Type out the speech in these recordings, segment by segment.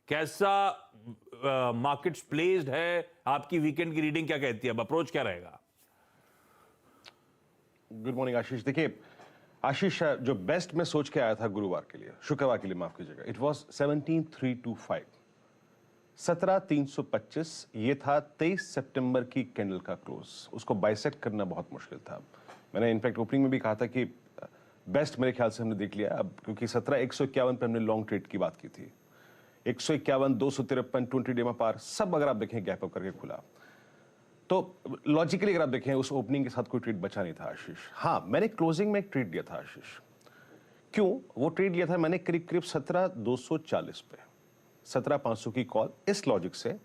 कैसा markets placed है, आपकी वीकेंड की रीडिंग क्या कहती है, अब अप्रोच क्या रहेगा? गुड मॉर्निंग आशीष। देखिए आशीष, जो बेस्ट मैं सोच के आया था गुरुवार के लिए, शुक्रवार के लिए माफ कीजिएगा, इट वाज 17,325, 17,325। ये था 23 सितंबर की कैंडल का क्लोज। उसको बाइसेक्ट करना बहुत मुश्किल था। मैंने इनफैक्ट ओपनिंग में भी कहा था कि बेस्ट मेरे ख्याल से हमने देख लिया अब, क्योंकि 17,151 पे हमने लॉन्ग ट्रेड की बात की थी। 151, 253, 20 डे में पार सब अगर आप देखें गैप अप करके खुला। तो लॉजिकली अगर आप देखें उस ओपनिंग के साथ कोई ट्रेड बचा नहीं था आशीष। हाँ, मैंने क्लोजिंग में एक ट्रेड लिया था आशीष। क्यों वो ट्रेड लिया था मैंने? करीब करीब 17,240 पे 17,500 की कॉल, इस लॉजिक से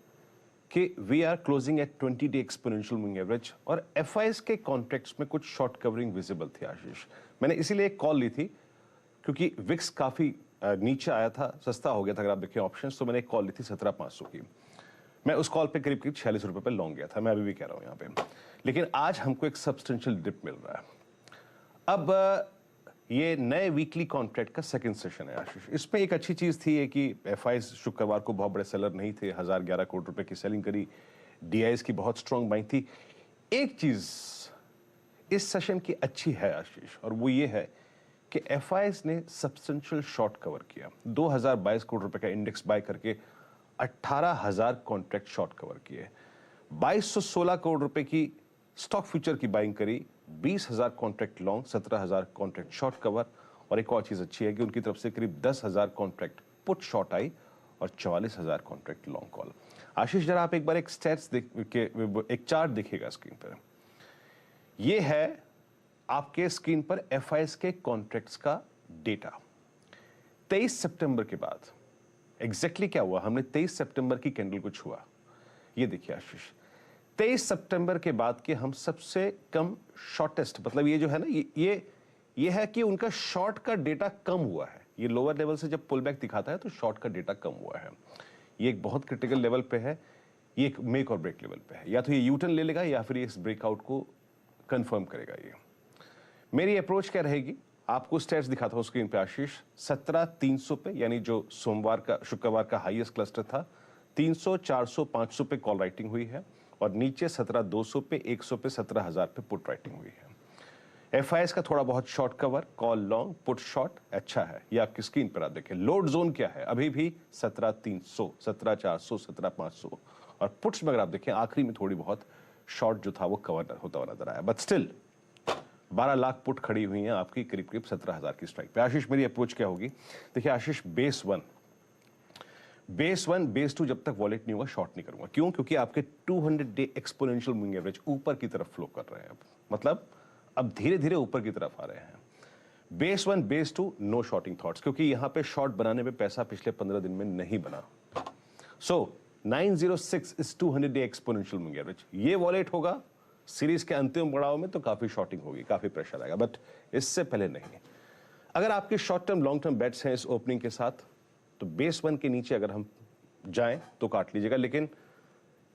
कि we are closing at 20 day exponential moving average और एफआईएस के कॉन्ट्रैक्ट्स में कुछ शॉर्ट कवरिंग विजिबल थी आशीष। मैंने इसीलिए एक कॉल ली थी क्योंकि विक्स काफी नीचे आया था, सस्ता हो गया था अगर आप देखें ऑप्शंस। तो मैंने एक कॉल ली थी 17,500 की। मैं उस कॉल पे करीब करीब 46 रुपए पे लॉन्ग गया था। मैं अभी भी कह रहा हूं यहां पे। लेकिन आज हमको एक सब्सटेंशियल डिप मिल रहा है। अब ये नए वीकली कॉन्ट्रैक्ट का सेकंड सेशन है आशीष। इसमें एक अच्छी चीज थी है कि एफआईज शुक्रवार को बहुत बड़े सेलर नहीं थे, 1011 करोड़ रुपए की सेलिंग करी, डीआईएस की बहुत स्ट्रांग बाइंग थी। एक चीज इस सेशन की अच्छी है आशीष, और वो ये है कि एफआईज ने सब्सटेंशियल शॉर्ट कवर किया। 2022 करोड़ रुपए का इंडेक्स बाय करके 18,000 कॉन्ट्रैक्ट शॉर्ट कवर किए। 2216 करोड़ रुपए की स्टॉक फ्यूचर की बाइंग करी, 20,000 contract long, 17,000 contract short cover. और एक और चीज अच्छी है कि उनकी तरफ से करीब 10,000 कॉन्ट्रैक्ट पुट शॉर्ट आई और 44,000 कॉन्ट्रैक्ट लॉन्ग कॉल। आशीष, जरा आप एक बार एक स्टैट्स एक चार्ट देखिएगा स्क्रीन पर। यह है आपके स्क्रीन पर एफआईएस के कॉन्ट्रैक्ट्स का डेटा 23 सितंबर के बाद। एग्जैक्टली क्या हुआ? हमने 23 सितंबर की कैंडल को छुआ। ये देखिए आशीष, 23 सितंबर के बाद के हम सबसे कम शॉर्टेस्ट, मतलब ये जो है ना, ये है कि उनका शॉर्ट का डेटा कम हुआ है। ये लोअर लेवल से जब पुल बैक दिखाता है तो शॉर्ट का डेटा कम हुआ है। ये एक बहुत क्रिटिकल लेवल पे है। ये एक मेक और ब्रेक लेवल पे है। या तो ये यूटर्न ले लेगा या फिर ये इस ब्रेकआउट को कंफर्म करेगा। ये मेरी अप्रोच क्या रहेगी? आपको स्टेट्स दिखाता हूं स्क्रीन पे आशीष। 17,300 पे, यानी जो शुक्रवार का हाईएस्ट क्लस्टर था, 300, 400, 500 पे कॉल राइटिंग हुई है और नीचे 17,200 पे, 100 पे, 17,000 पे पुट राइटिंग हुई है। एफआईएस का थोड़ा बहुत short cover, call long, put short अच्छा है। ये आपकी स्क्रीन पर आप देखें। लोड जोन क्या है? अभी भी 17,300, 17,400, 17,500। और पुट्स में अगर आप देखें आखिरी में थोड़ी बहुत शॉर्ट जो था वो कवर होता हुआ नजर आया। बट स्टिल 12 लाख पुट खड़ी हुई हैं आपकी करीब करीब 17,000 की स्ट्राइक पे। आशीष, मेरी अप्रोच क्या होगी? देखिए आशीष, बेस वन, बेस टू जब तक वॉलेट नहीं होगा शॉर्ट नहीं करूंगा। क्यों? क्योंकि आपके 200 डे एक्सपोनेंशियल मूविंग एवरेज ऊपर की तरफ फ्लो कर रहे हैं। मतलब अब धीरे धीरे ऊपर की तरफ आ रहे हैं। Base one, base two, no shorting thoughts, क्योंकि यहां पे शॉर्ट बनाने में पैसा पिछले 15 दिन में नहीं बना। सो 906 is 200 day exponential moving average. ये वॉलेट होगा सीरीज के अंतिम पड़ाव में तो काफी शॉर्टिंग होगी, काफी प्रेशर आएगा, बट इससे पहले नहीं। अगर आपके short term long term bets हैं इस ओपनिंग के साथ, तो बेस वन के नीचे अगर हम जाएं तो काट लीजिएगा। लेकिन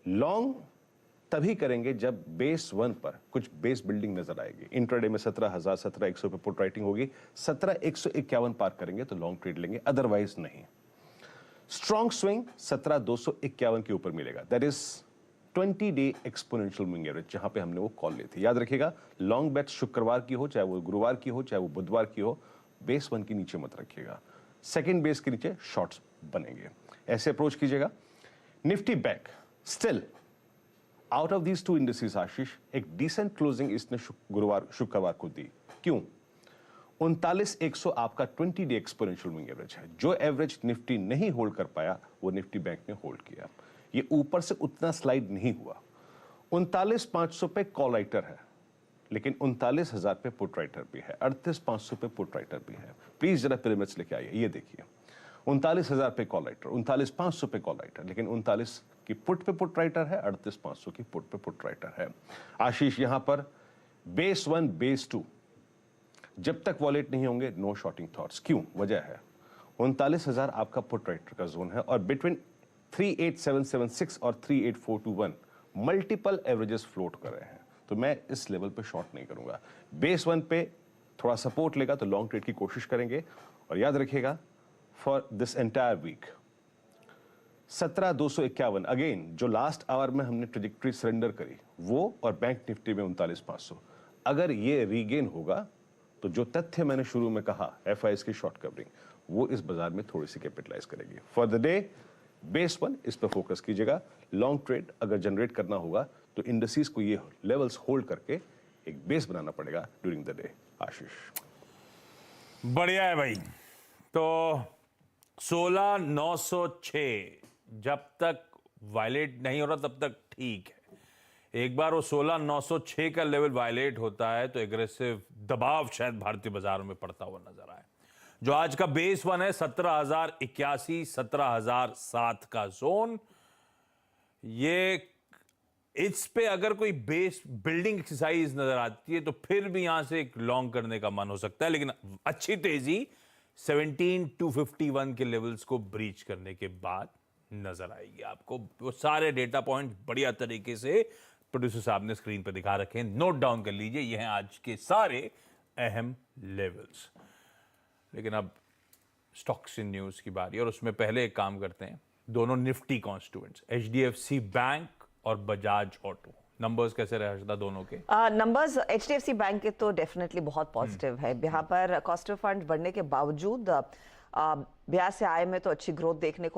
लॉन्ग तभी करेंगे जब बेस वन पर कुछ बेस बिल्डिंग नजर आएगी। इंट्राडे में 17,000, 17,100 पे पुट राइटिंग होगी, 17,151 पार करेंगे तो लॉन्ग ट्रेड लेंगे, अदरवाइज नहीं। स्ट्रॉन्ग स्विंग 17,251 के ऊपर मिलेगा। That is 20 day exponential moving average, जहां पे हमने वो कॉल ली थी। याद रखिएगा, लॉन्ग बेट शुक्रवार की हो, चाहे वो गुरुवार की हो, चाहे वो बुधवार की हो, बेस वन के नीचे मत रखिएगा। सेकंड बेस के नीचे शॉर्ट्स बनेंगे। ऐसे अप्रोच कीजिएगा। Nifty bank still out of these two indices Ashish, एक डिसेंट क्लोजिंग इसने शुक्रवार को दी। क्यों? 39,100 आपका 20 डे एक्सपोनेंशियल मूविंग एवरेज है। जो एवरेज निफ्टी नहीं होल्ड कर पाया वो निफ्टी बैंक ने होल्ड किया। ये ऊपर से उतना स्लाइड नहीं हुआ। 39,500 पे कॉल राइटर है, लेकिन 39,000 पे पुट राइटर भी है, 38,500 पे पुट राइटर भी है। प्लीज जरा पिरामिड्स लेके आइए। ये देखिए, 39,000 पे कॉल राइटर, 39,500 पे कॉल राइटर, लेकिन 39 की पुट पे पुट राइटर है, 38,500 की पुट पे पुट राइटर है। आशीष, यहां पर बेस वन, बेस टू जब तक वॉलेट नहीं होंगे नो शॉर्टिंग थॉट्स। क्यों? वजह है 39,000 आपका पुट राइटर का जोन है और बिटवीन 38,776 और 38,421 मल्टीपल एवरेजेस फ्लोट कर रहे हैं। तो मैं इस लेवल पे शॉर्ट नहीं करूंगा। बेस वन पे थोड़ा सपोर्ट लेगा तो लॉन्ग ट्रेड की कोशिश करेंगे। और याद रखिएगा, for this entire week 17,251 again जो लास्ट आवर में हमने ट्रेजेक्टरी सरेंडर करी वो और बैंक निफ्टी में 39,500 अगर ये रीगेन होगा तो जो तथ्य मैंने शुरू में कहा एफआईएस की शॉर्ट कवरिंग वो इस बाजार में थोड़ी सी कैपिटलाइज करेगी for the day. Base one इस पर फोकस कीजिएगा। लॉन्ग ट्रेड अगर जनरेट करना होगा तो इंडस्ट्रीज को ये लेवल्स होल्ड करके एक बेस बनाना पड़ेगा ड्यूरिंग द डे। आशीष बढ़िया है भाई। तो 16,906 जब तक वायलेट नहीं हो रहा तब तक ठीक है। एक बार वो 16,906 का लेवल वायलेट होता है तो एग्रेसिव दबाव शायद भारतीय बाजारों में पड़ता हुआ नजर आए। जो आज का बेस वन है 17,081 17,007 का जोन, ये इस पे अगर कोई बेस बिल्डिंग एक्सरसाइज नजर आती है तो फिर भी यहां से एक लॉन्ग करने का मन हो सकता है, लेकिन अच्छी तेजी 17,251 के लेवल्स को ब्रीच करने के बाद नजर आएगी आपको। वो सारे डेटा पॉइंट बढ़िया तरीके से प्रोड्यूसर साहब ने स्क्रीन पर दिखा रखे हैं, नोट डाउन कर लीजिए। ये हैं आज के सारे अहम लेवल्स। लेकिन अब स्टॉक्स इन न्यूज की बारी, और उसमें पहले एक काम करते हैं। दोनों निफ्टी कॉन्स्टिट्यूएंट्स एचडीएफसी बैंक और बजाज ऑटो, नंबर्स कैसे रहे हर्षदा दोनों के? नंबर्स एचडीएफसी बैंक के तो डेफिनेटली बहुत पॉजिटिव है। यहाँ पर कॉस्ट ऑफ फंड बढ़ने के बावजूद ब्याज से आय में तो अच्छी ग्रोथ देखने को